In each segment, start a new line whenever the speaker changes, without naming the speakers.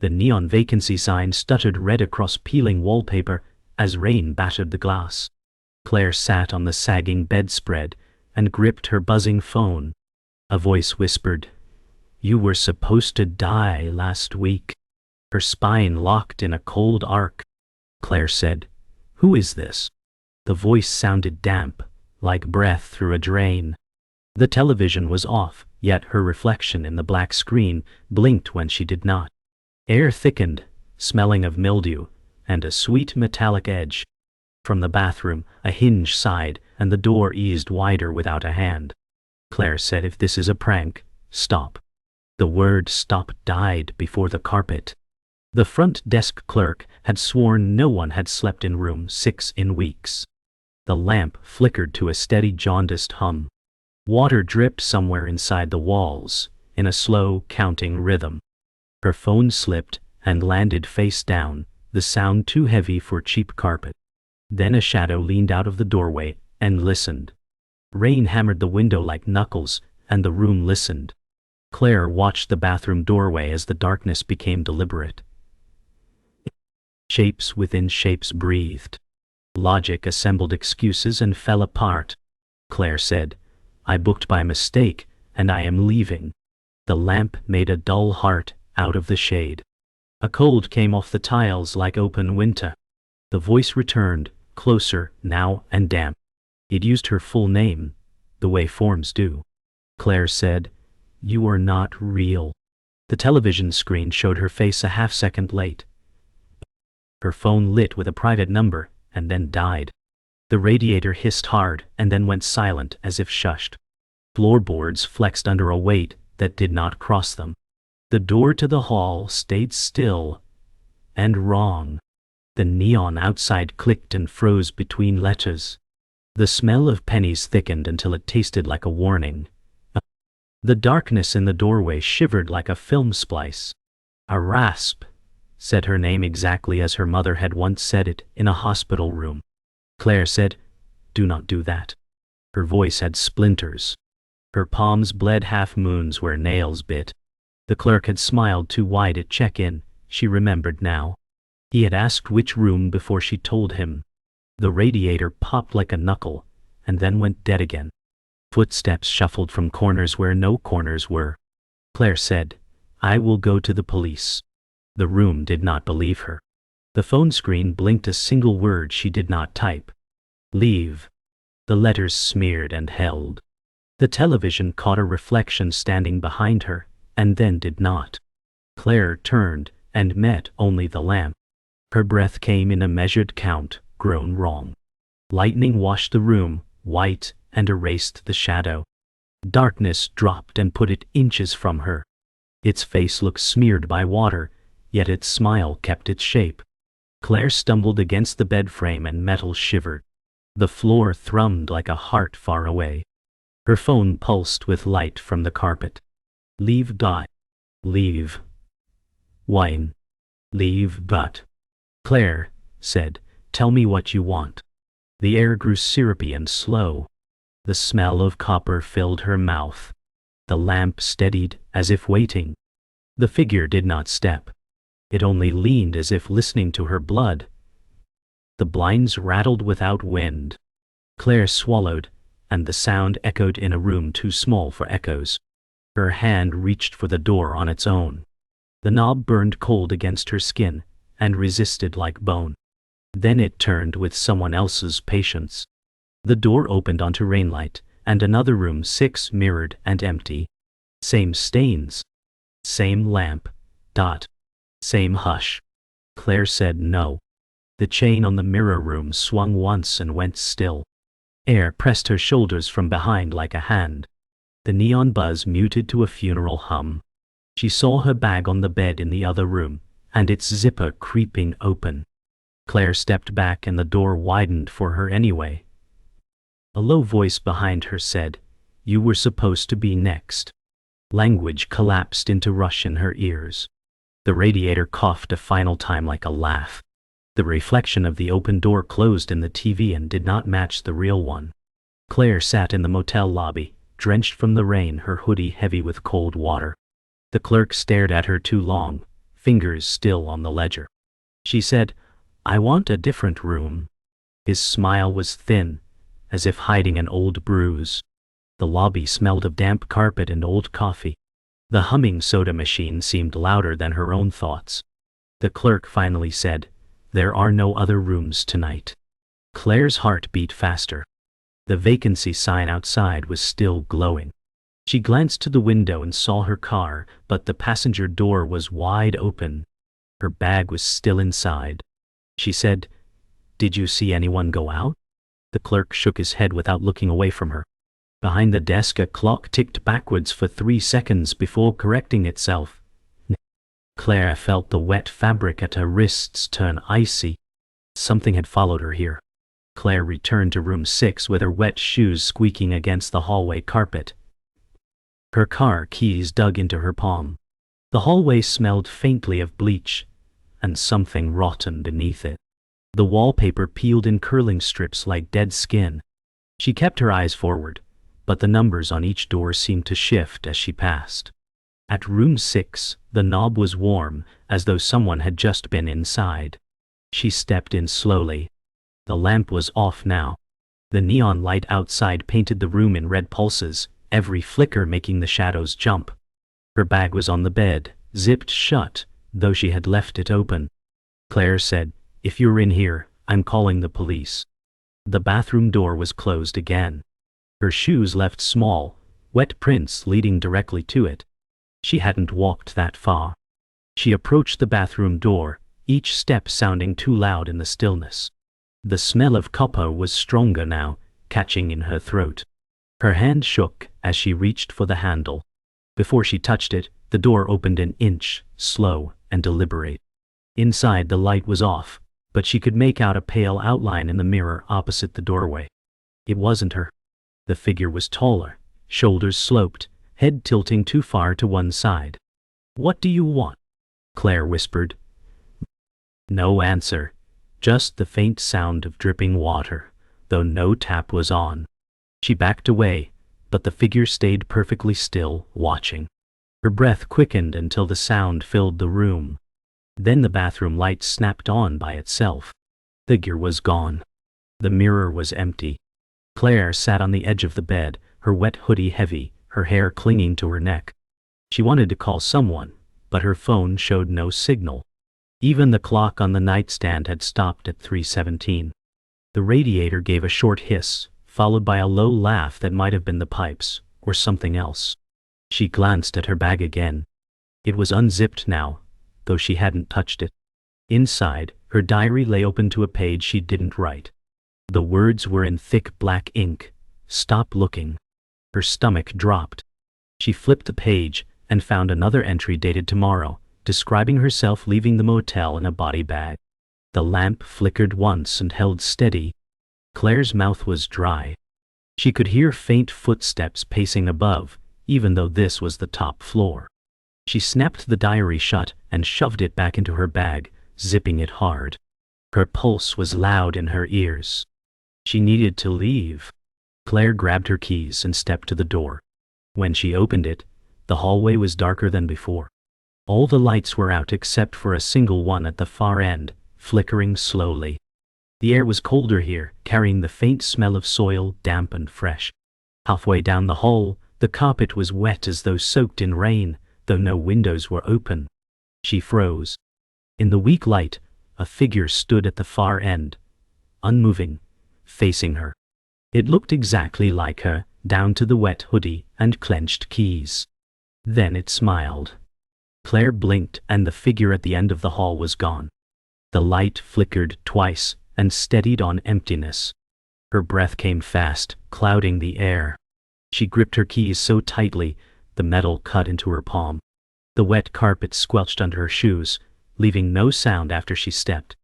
The neon vacancy sign stuttered red across peeling wallpaper as rain battered the glass. Claire sat on the sagging bedspread and gripped her buzzing phone. A voice whispered, "You were supposed to die last week." Her spine locked in a cold arc. Claire said, "Who is this?" The voice sounded damp, like breath through a drain. The television was off, yet her reflection in the black screen blinked when she did not. Air thickened, smelling of mildew, and a sweet metallic edge. From the bathroom, a hinge sighed, and the door eased wider without a hand. Claire said, "If this is a prank, stop." The word stop died before the carpet. The front desk clerk had sworn no one had slept in room 6 in weeks. The lamp flickered to a steady jaundiced hum. Water dripped somewhere inside the walls, in a slow, counting rhythm. Her phone slipped and landed face down, the sound too heavy for cheap carpet. Then a shadow leaned out of the doorway and listened. Rain hammered the window like knuckles, and the room listened. Claire watched the bathroom doorway as the darkness became deliberate. Shapes within shapes breathed. Logic assembled excuses and fell apart. Claire said, "I booked by mistake, and I am leaving." The lamp made a dull heart out of the shade. A cold came off the tiles like open winter. The voice returned, closer now and damp. It used her full name, the way forms do. Claire said, "You are not real." The television screen showed her face a half-second late. Her phone lit with a private number, and then died. The radiator hissed hard, and then went silent as if shushed. Floorboards flexed under a weight that did not cross them. The door to the hall stayed still and wrong. The neon outside clicked and froze between letters. The smell of pennies thickened until it tasted like a warning. The darkness in the doorway shivered like a film splice. A rasp said her name exactly as her mother had once said it in a hospital room. Claire said, "Do not do that." Her voice had splinters. Her palms bled half-moons where nails bit. The clerk had smiled too wide at check-in, she remembered now. He had asked which room before she told him. The radiator popped like a knuckle, and then went dead again. Footsteps shuffled from corners where no corners were. Claire said, "I will go to the police." The room did not believe her. The phone screen blinked a single word she did not type. "Leave." The letters smeared and held. The television caught a reflection standing behind her, and then did not. Claire turned and met only the lamp. Her breath came in a measured count, grown wrong. Lightning washed the room, white, and erased the shadow. Darkness dropped and put it inches from her. Its face looked smeared by water, yet its smile kept its shape. Claire stumbled against the bed frame and metal shivered. The floor thrummed like a heart far away. Her phone pulsed with light from the carpet. "Leave, die. Leave. Wine. Leave, but." Claire said, "Tell me what you want." The air grew syrupy and slow. The smell of copper filled her mouth. The lamp steadied, as if waiting. The figure did not step. It only leaned as if listening to her blood. The blinds rattled without wind. Claire swallowed, and the sound echoed in a room too small for echoes. Her hand reached for the door on its own. The knob burned cold against her skin, and resisted like bone. Then it turned with someone else's patience. The door opened onto rainlight, and another room 6 mirrored and empty. Same stains. Same lamp. Same hush. Claire said no. The chain on the mirror room swung once and went still. Air pressed her shoulders from behind like a hand. The neon buzz muted to a funeral hum. She saw her bag on the bed in the other room, and its zipper creeping open. Claire stepped back and the door widened for her anyway. A low voice behind her said, "You were supposed to be next." Language collapsed into rush in her ears. The radiator coughed a final time like a laugh. The reflection of the open door closed in the TV and did not match the real one. Claire sat in the motel lobby, drenched from the rain, her hoodie heavy with cold water. The clerk stared at her too long, fingers still on the ledger. She said, "I want a different room." His smile was thin, as if hiding an old bruise. The lobby smelled of damp carpet and old coffee. The humming soda machine seemed louder than her own thoughts. The clerk finally said, "There are no other rooms tonight." Claire's heart beat faster. The vacancy sign outside was still glowing. She glanced to the window and saw her car, but the passenger door was wide open. Her bag was still inside. She said, "Did you see anyone go out?" The clerk shook his head without looking away from her. Behind the desk, a clock ticked backwards for 3 seconds before correcting itself. Claire felt the wet fabric at her wrists turn icy. Something had followed her here. Claire returned to room 6 with her wet shoes squeaking against the hallway carpet. Her car keys dug into her palm. The hallway smelled faintly of bleach, and something rotten beneath it. The wallpaper peeled in curling strips like dead skin. She kept her eyes forward, but the numbers on each door seemed to shift as she passed. At room 6, the knob was warm, as though someone had just been inside. She stepped in slowly. The lamp was off now. The neon light outside painted the room in red pulses, every flicker making the shadows jump. Her bag was on the bed, zipped shut, though she had left it open. Claire said, "If you're in here, I'm calling the police." The bathroom door was closed again. Her shoes left small, wet prints leading directly to it. She hadn't walked that far. She approached the bathroom door, each step sounding too loud in the stillness. The smell of copper was stronger now, catching in her throat. Her hand shook as she reached for the handle. Before she touched it, the door opened an inch, slow and deliberate. Inside, the light was off, but she could make out a pale outline in the mirror opposite the doorway. It wasn't her. The figure was taller, shoulders sloped, head tilting too far to one side. "What do you want?" Claire whispered. No answer, just the faint sound of dripping water, though no tap was on. She backed away, but the figure stayed perfectly still, watching. Her breath quickened until the sound filled the room. Then the bathroom light snapped on by itself. The figure was gone. The mirror was empty. Claire sat on the edge of the bed, her wet hoodie heavy, her hair clinging to her neck. She wanted to call someone, but her phone showed no signal. Even the clock on the nightstand had stopped at 3:17. The radiator gave a short hiss, followed by a low laugh that might have been the pipes, or something else. She glanced at her bag again. It was unzipped now, though she hadn't touched it. Inside, her diary lay open to a page she didn't write. The words were in thick black ink. "Stop looking." Her stomach dropped. She flipped the page and found another entry dated tomorrow, describing herself leaving the motel in a body bag. The lamp flickered once and held steady. Claire's mouth was dry. She could hear faint footsteps pacing above, even though this was the top floor. She snapped the diary shut and shoved it back into her bag, zipping it hard. Her pulse was loud in her ears. She needed to leave. Claire grabbed her keys and stepped to the door. When she opened it, the hallway was darker than before. All the lights were out except for a single one at the far end, flickering slowly. The air was colder here, carrying the faint smell of soil, damp and fresh. Halfway down the hall, the carpet was wet as though soaked in rain, though no windows were open. She froze. In the weak light, a figure stood at the far end, unmoving, facing her. It looked exactly like her, down to the wet hoodie and clenched keys. Then it smiled. Claire blinked and the figure at the end of the hall was gone. The light flickered twice and steadied on emptiness. Her breath came fast, clouding the air. She gripped her keys so tightly, the metal cut into her palm. The wet carpet squelched under her shoes, leaving no sound after she stepped.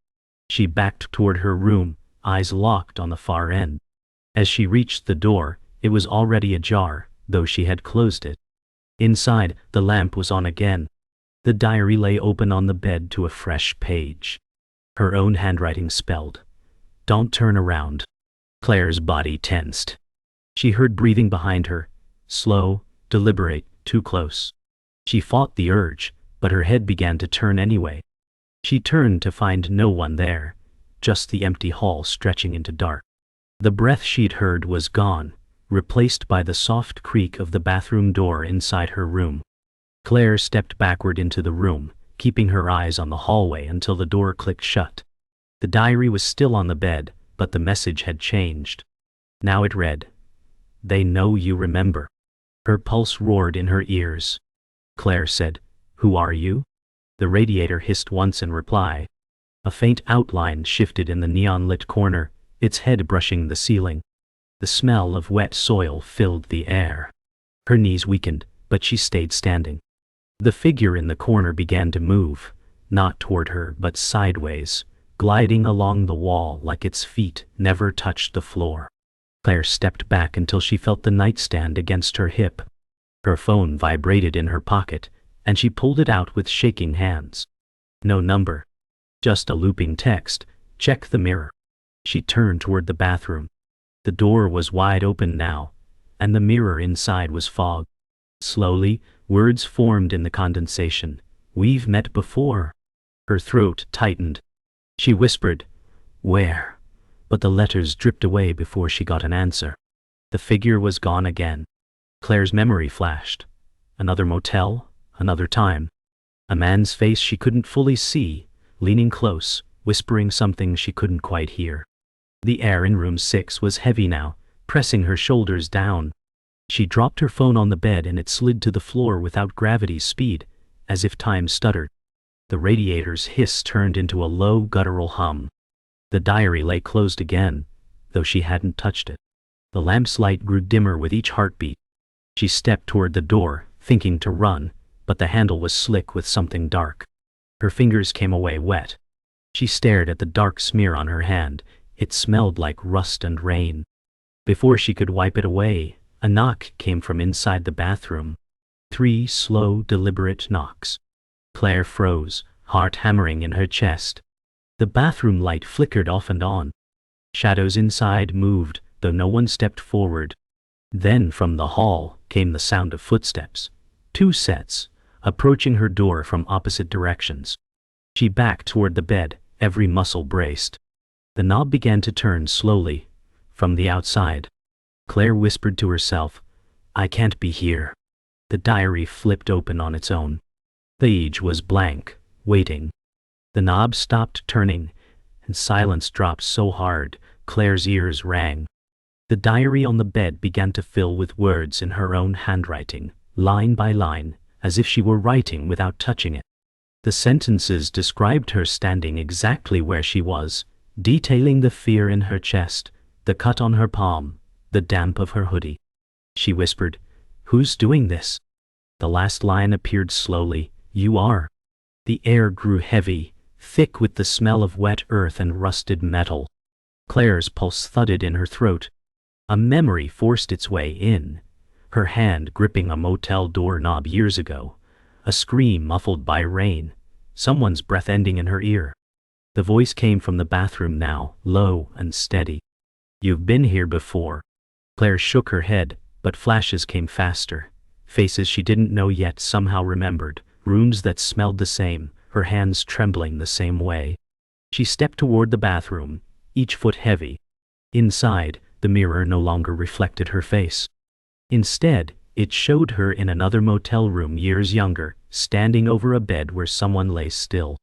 She backed toward her room, eyes locked on the far end. As she reached the door, it was already ajar, though she had closed it. Inside, the lamp was on again. The diary lay open on the bed to a fresh page. Her own handwriting spelled, "Don't turn around." Claire's body tensed. She heard breathing behind her, slow, deliberate, too close. She fought the urge, but her head began to turn anyway. She turned to find no one there, just the empty hall stretching into dark. The breath she'd heard was gone, replaced by the soft creak of the bathroom door inside her room. Claire stepped backward into the room, keeping her eyes on the hallway until the door clicked shut. The diary was still on the bed, but the message had changed. Now it read, "They know you remember." Her pulse roared in her ears. Claire said, "Who are you?" The radiator hissed once in reply. A faint outline shifted in the neon-lit corner, its head brushing the ceiling. The smell of wet soil filled the air. Her knees weakened, but she stayed standing. The figure in the corner began to move, not toward her but sideways, gliding along the wall like its feet never touched the floor. Claire stepped back until she felt the nightstand against her hip. Her phone vibrated in her pocket, and she pulled it out with shaking hands. No number. Just a looping text, "Check the mirror." She turned toward the bathroom. The door was wide open now, and the mirror inside was fog. Slowly, words formed in the condensation. "We've met before." Her throat tightened. She whispered, "Where?" But the letters dripped away before she got an answer. The figure was gone again. Claire's memory flashed. Another motel, another time. A man's face she couldn't fully see, leaning close, whispering something she couldn't quite hear. The air in room 6 was heavy now, pressing her shoulders down. She dropped her phone on the bed and it slid to the floor without gravity's speed, as if time stuttered. The radiator's hiss turned into a low guttural hum. The diary lay closed again, though she hadn't touched it. The lamp's light grew dimmer with each heartbeat. She stepped toward the door, thinking to run, but the handle was slick with something dark. Her fingers came away wet. She stared at the dark smear on her hand. It smelled like rust and rain. Before she could wipe it away, a knock came from inside the bathroom. 3 slow, deliberate knocks. Claire froze, heart hammering in her chest. The bathroom light flickered off and on. Shadows inside moved, though no one stepped forward. Then from the hall came the sound of footsteps. 2 sets, approaching her door from opposite directions. She backed toward the bed, every muscle braced. The knob began to turn slowly, from the outside. Claire whispered to herself, "I can't be here." The diary flipped open on its own. The page was blank, waiting. The knob stopped turning, and silence dropped so hard, Claire's ears rang. The diary on the bed began to fill with words in her own handwriting, line by line, as if she were writing without touching it. The sentences described her standing exactly where she was, detailing the fear in her chest, the cut on her palm, the damp of her hoodie. She whispered, "Who's doing this?" The last line appeared slowly, "You are." The air grew heavy, thick with the smell of wet earth and rusted metal. Claire's pulse thudded in her throat. A memory forced its way in, her hand gripping a motel doorknob years ago, a scream muffled by rain, someone's breath ending in her ear. The voice came from the bathroom now, low and steady. "You've been here before." Claire shook her head, but flashes came faster. Faces she didn't know yet somehow remembered, rooms that smelled the same, her hands trembling the same way. She stepped toward the bathroom, each foot heavy. Inside, the mirror no longer reflected her face. Instead, it showed her in another motel room years younger, standing over a bed where someone lay still.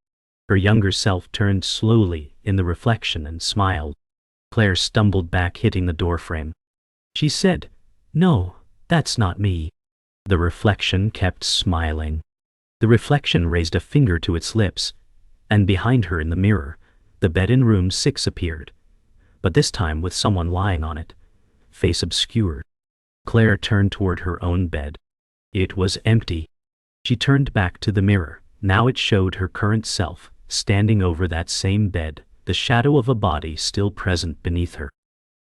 Her younger self turned slowly in the reflection and smiled. Claire stumbled back, hitting the doorframe. She said, "No, that's not me." The reflection kept smiling. The reflection raised a finger to its lips, and behind her in the mirror, the bed in room 6 appeared, but this time with someone lying on it, face obscured. Claire turned toward her own bed. It was empty. She turned back to the mirror. Now it showed her current self, standing over that same bed, the shadow of a body still present beneath her.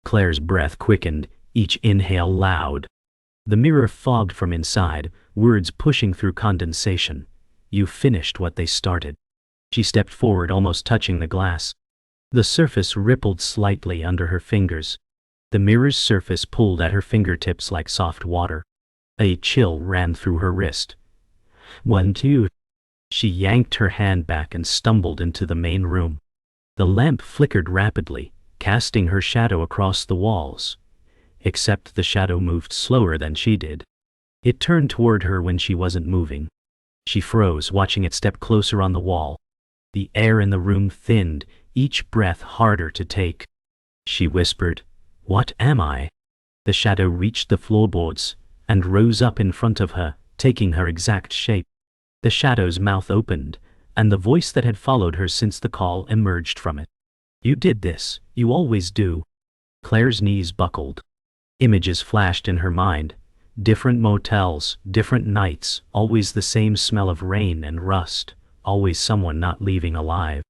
Claire's breath quickened, each inhale loud. The mirror fogged from inside, words pushing through condensation. "You finished what they started." She stepped forward, almost touching the glass. The surface rippled slightly under her fingers. The mirror's surface pulled at her fingertips like soft water. A chill ran through her wrist. 1, 2. She yanked her hand back and stumbled into the main room. The lamp flickered rapidly, casting her shadow across the walls. Except the shadow moved slower than she did. It turned toward her when she wasn't moving. She froze, watching it step closer on the wall. The air in the room thinned, each breath harder to take. She whispered, "What am I?" The shadow reached the floorboards and rose up in front of her, taking her exact shape. The shadow's mouth opened, and the voice that had followed her since the call emerged from it. "You did this. You always do." Claire's knees buckled. Images flashed in her mind. Different motels, different nights, always the same smell of rain and rust, always someone not leaving alive.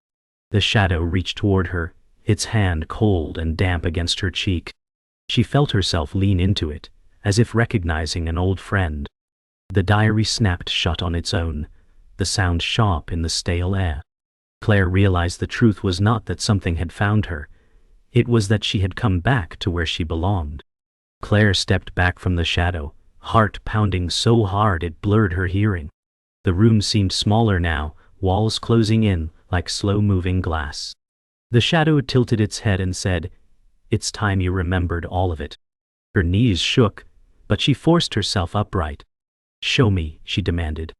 The shadow reached toward her, its hand cold and damp against her cheek. She felt herself lean into it, as if recognizing an old friend. The diary snapped shut on its own, the sound sharp in the stale air. Claire realized the truth was not that something had found her. It was that she had come back to where she belonged. Claire stepped back from the shadow, heart pounding so hard it blurred her hearing. The room seemed smaller now, walls closing in like slow-moving glass. The shadow tilted its head and said, "It's time you remembered all of it." Her knees shook, but she forced herself upright. "Show me," she demanded.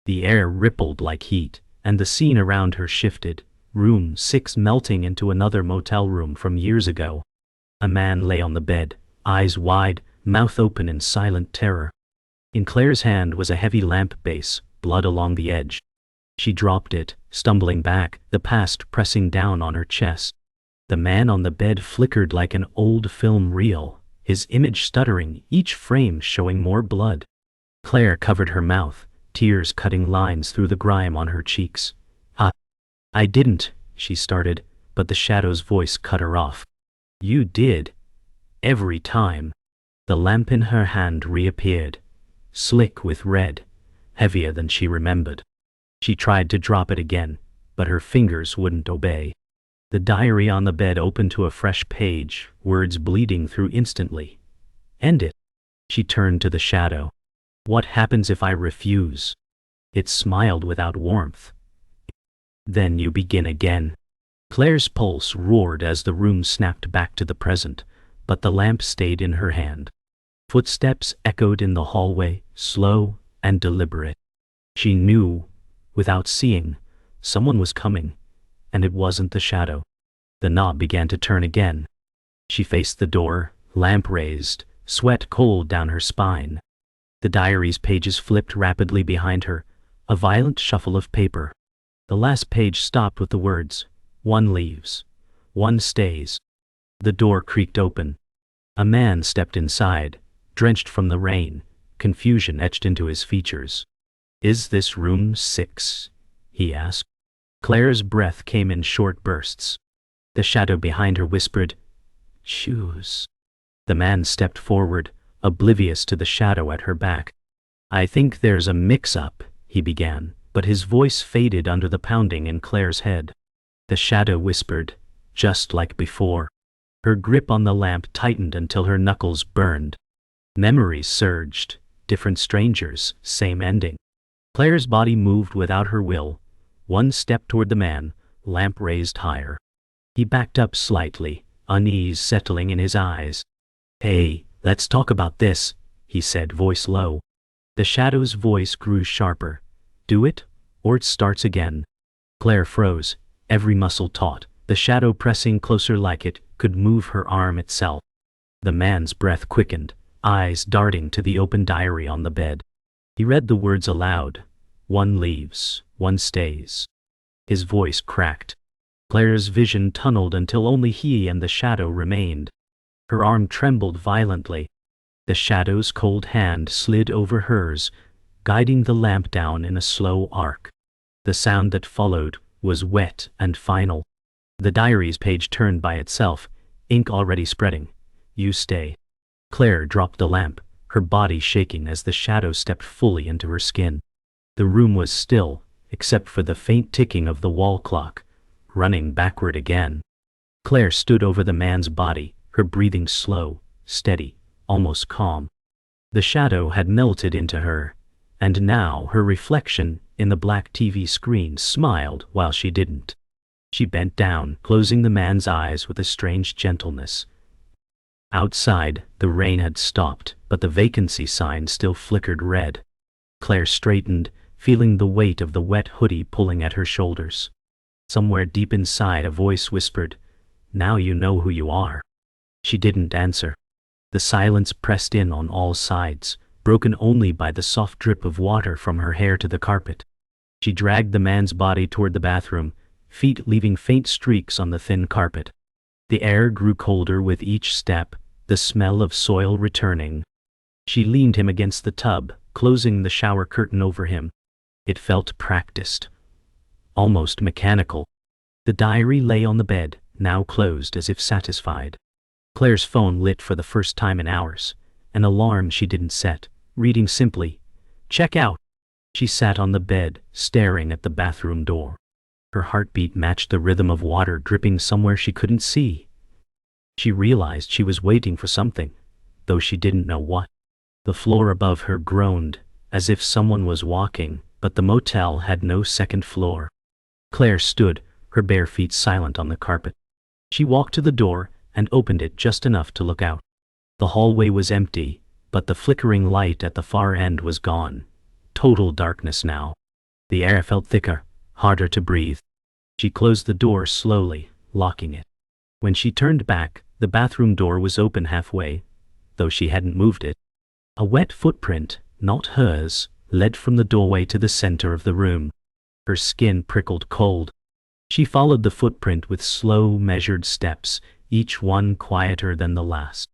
The air rippled like heat, and the scene around her shifted, room 6 melting into another motel room from years ago. A man lay on the bed, eyes wide, mouth open in silent terror. In Claire's hand was a heavy lamp base, blood along the edge. She dropped it, stumbling back, the past pressing down on her chest. The man on the bed flickered like an old film reel, his image stuttering, each frame showing more blood. Claire covered her mouth, tears cutting lines through the grime on her cheeks. I didn't," she started, but the shadow's voice cut her off. "You did. Every time." The lamp in her hand reappeared, slick with red, heavier than she remembered. She tried to drop it again, but her fingers wouldn't obey. The diary on the bed opened to a fresh page, words bleeding through instantly. "End it." She turned to the shadow. "What happens if I refuse?" It smiled without warmth. "Then you begin again." Claire's pulse roared as the room snapped back to the present, but the lamp stayed in her hand. Footsteps echoed in the hallway, slow and deliberate. She knew, without seeing, someone was coming, and it wasn't the shadow. The knob began to turn again. She faced the door, lamp raised, sweat cold down her spine. The diary's pages flipped rapidly behind her, a violent shuffle of paper. The last page stopped with the words, "One leaves, one stays." The door creaked open. A man stepped inside, drenched from the rain, confusion etched into his features. "Is this room 6? He asked. Claire's breath came in short bursts. The shadow behind her whispered, "Choose." The man stepped forward, oblivious to the shadow at her back. "I think there's a mix-up," he began, but his voice faded under the pounding in Claire's head. The shadow whispered, just like before. Her grip on the lamp tightened until her knuckles burned. Memories surged, different strangers, same ending. Claire's body moved without her will, one step toward the man, lamp raised higher. He backed up slightly, unease settling in his eyes. "Hey, let's talk about this," he said, voice low. The shadow's voice grew sharper. "Do it, or it starts again." Claire froze, every muscle taut, the shadow pressing closer like it could move her arm itself. The man's breath quickened, eyes darting to the open diary on the bed. He read the words aloud. "One leaves, one stays." His voice cracked. Claire's vision tunneled until only he and the shadow remained. Her arm trembled violently. The shadow's cold hand slid over hers, guiding the lamp down in a slow arc. The sound that followed was wet and final. The diary's page turned by itself, ink already spreading. "You stay." Claire dropped the lamp, her body shaking as the shadow stepped fully into her skin. The room was still, except for the faint ticking of the wall clock, running backward again. Claire stood over the man's body, her breathing slow, steady, almost calm. The shadow had melted into her, and now her reflection, in the black TV screen smiled while she didn't. She bent down, closing the man's eyes with a strange gentleness. Outside, the rain had stopped, but the vacancy sign still flickered red. Claire straightened, feeling the weight of the wet hoodie pulling at her shoulders. Somewhere deep inside a voice whispered, "Now you know who you are." She didn't answer. The silence pressed in on all sides, broken only by the soft drip of water from her hair to the carpet. She dragged the man's body toward the bathroom, feet leaving faint streaks on the thin carpet. The air grew colder with each step, the smell of soil returning. She leaned him against the tub, closing the shower curtain over him. It felt practiced, almost mechanical. The diary lay on the bed, now closed as if satisfied. Claire's phone lit for the first time in hours, an alarm she didn't set, reading simply, "Check out." She sat on the bed, staring at the bathroom door. Her heartbeat matched the rhythm of water dripping somewhere she couldn't see. She realized she was waiting for something, though she didn't know what. The floor above her groaned, as if someone was walking, but the motel had no second floor. Claire stood, her bare feet silent on the carpet. She walked to the door and opened it just enough to look out. The hallway was empty, but the flickering light at the far end was gone. Total darkness now. The air felt thicker, harder to breathe. She closed the door slowly, locking it. When she turned back, the bathroom door was open halfway, though she hadn't moved it. A wet footprint, not hers, led from the doorway to the center of the room. Her skin prickled cold. She followed the footprint with slow, measured steps, each one quieter than the last.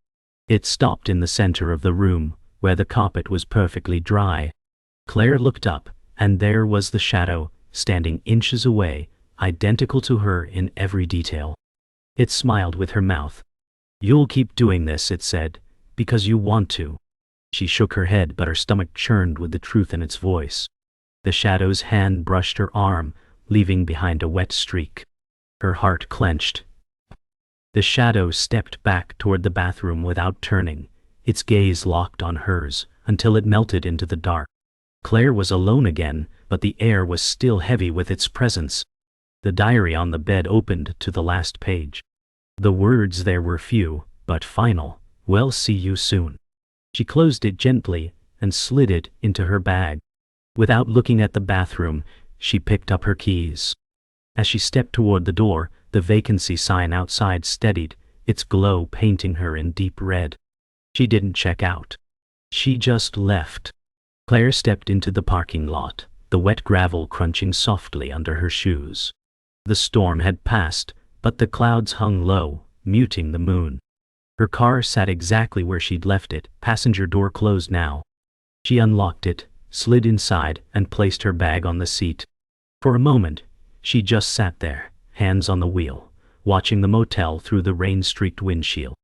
It stopped in the center of the room, where the carpet was perfectly dry. Claire looked up, and there was the shadow, standing inches away, identical to her in every detail. It smiled with her mouth. "You'll keep doing this," it said, "because you want to." She shook her head, but her stomach churned with the truth in its voice. The shadow's hand brushed her arm, leaving behind a wet streak. Her heart clenched. The shadow stepped back toward the bathroom without turning, its gaze locked on hers, until it melted into the dark. Claire was alone again, but the air was still heavy with its presence. The diary on the bed opened to the last page. The words there were few, but final. "Well, see you soon." She closed it gently and slid it into her bag. Without looking at the bathroom, she picked up her keys. As she stepped toward the door, the vacancy sign outside steadied, its glow painting her in deep red. She didn't check out. She just left. Claire stepped into the parking lot, the wet gravel crunching softly under her shoes. The storm had passed, but the clouds hung low, muting the moon. Her car sat exactly where she'd left it, passenger door closed now. She unlocked it, slid inside, and placed her bag on the seat. For a moment, she just sat there, hands on the wheel, watching the motel through the rain-streaked windshield.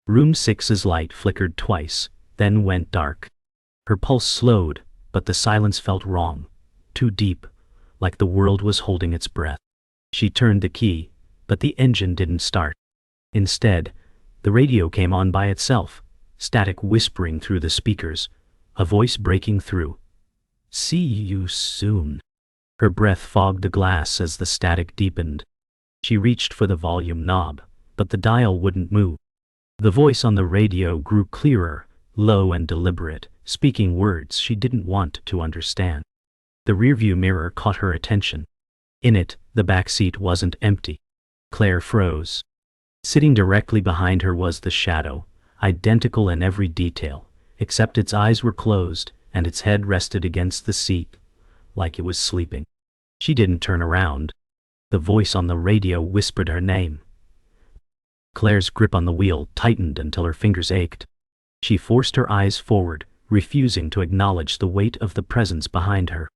Room 6's light flickered twice, then went dark. Her pulse slowed, but the silence felt wrong, too deep, like the world was holding its breath. She turned the key, but the engine didn't start. Instead, the radio came on by itself, static whispering through the speakers, a voice breaking through. "See you soon." Her breath fogged the glass as the static deepened. She reached for the volume knob, but the dial wouldn't move. The voice on the radio grew clearer, low and deliberate, speaking words she didn't want to understand. The rearview mirror caught her attention. In it, the back seat wasn't empty. Claire froze. Sitting directly behind her was the shadow, identical in every detail, except its eyes were closed and its head rested against the seat, like it was sleeping. She didn't turn around. The voice on the radio whispered her name. Claire's grip on the wheel tightened until her fingers ached. She forced her eyes forward, refusing to acknowledge the weight of the presence behind her.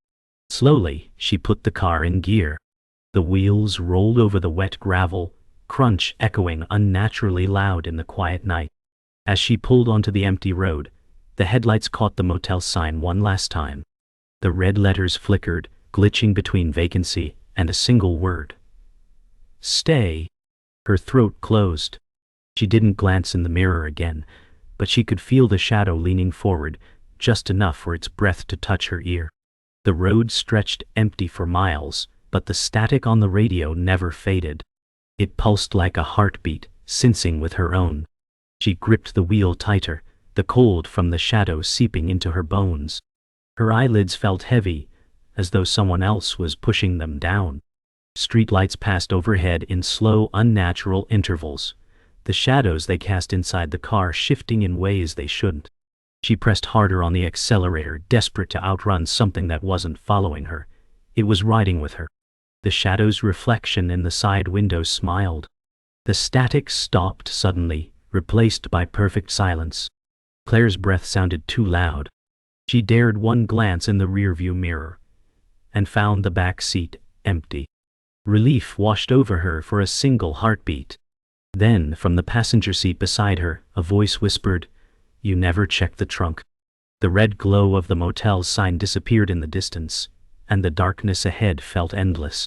Slowly, she put the car in gear. The wheels rolled over the wet gravel, crunch echoing unnaturally loud in the quiet night. As she pulled onto the empty road, the headlights caught the motel sign one last time. The red letters flickered, glitching between vacancy and a single word. "Stay." Her throat closed. She didn't glance in the mirror again, but she could feel the shadow leaning forward, just enough for its breath to touch her ear. The road stretched empty for miles, but the static on the radio never faded. It pulsed like a heartbeat, syncing with her own. She gripped the wheel tighter, the cold from the shadow seeping into her bones. Her eyelids felt heavy, as though someone else was pushing them down. Streetlights passed overhead in slow, unnatural intervals, the shadows they cast inside the car shifting in ways they shouldn't. She pressed harder on the accelerator, desperate to outrun something that wasn't following her. It was riding with her. The shadow's reflection in the side window smiled. The static stopped suddenly, replaced by perfect silence. Claire's breath sounded too loud. She dared one glance in the rearview mirror, and found the back seat empty. Relief washed over her for a single heartbeat. Then, from the passenger seat beside her, a voice whispered, "You never checked the trunk." The red glow of the motel's sign disappeared in the distance, and the darkness ahead felt endless.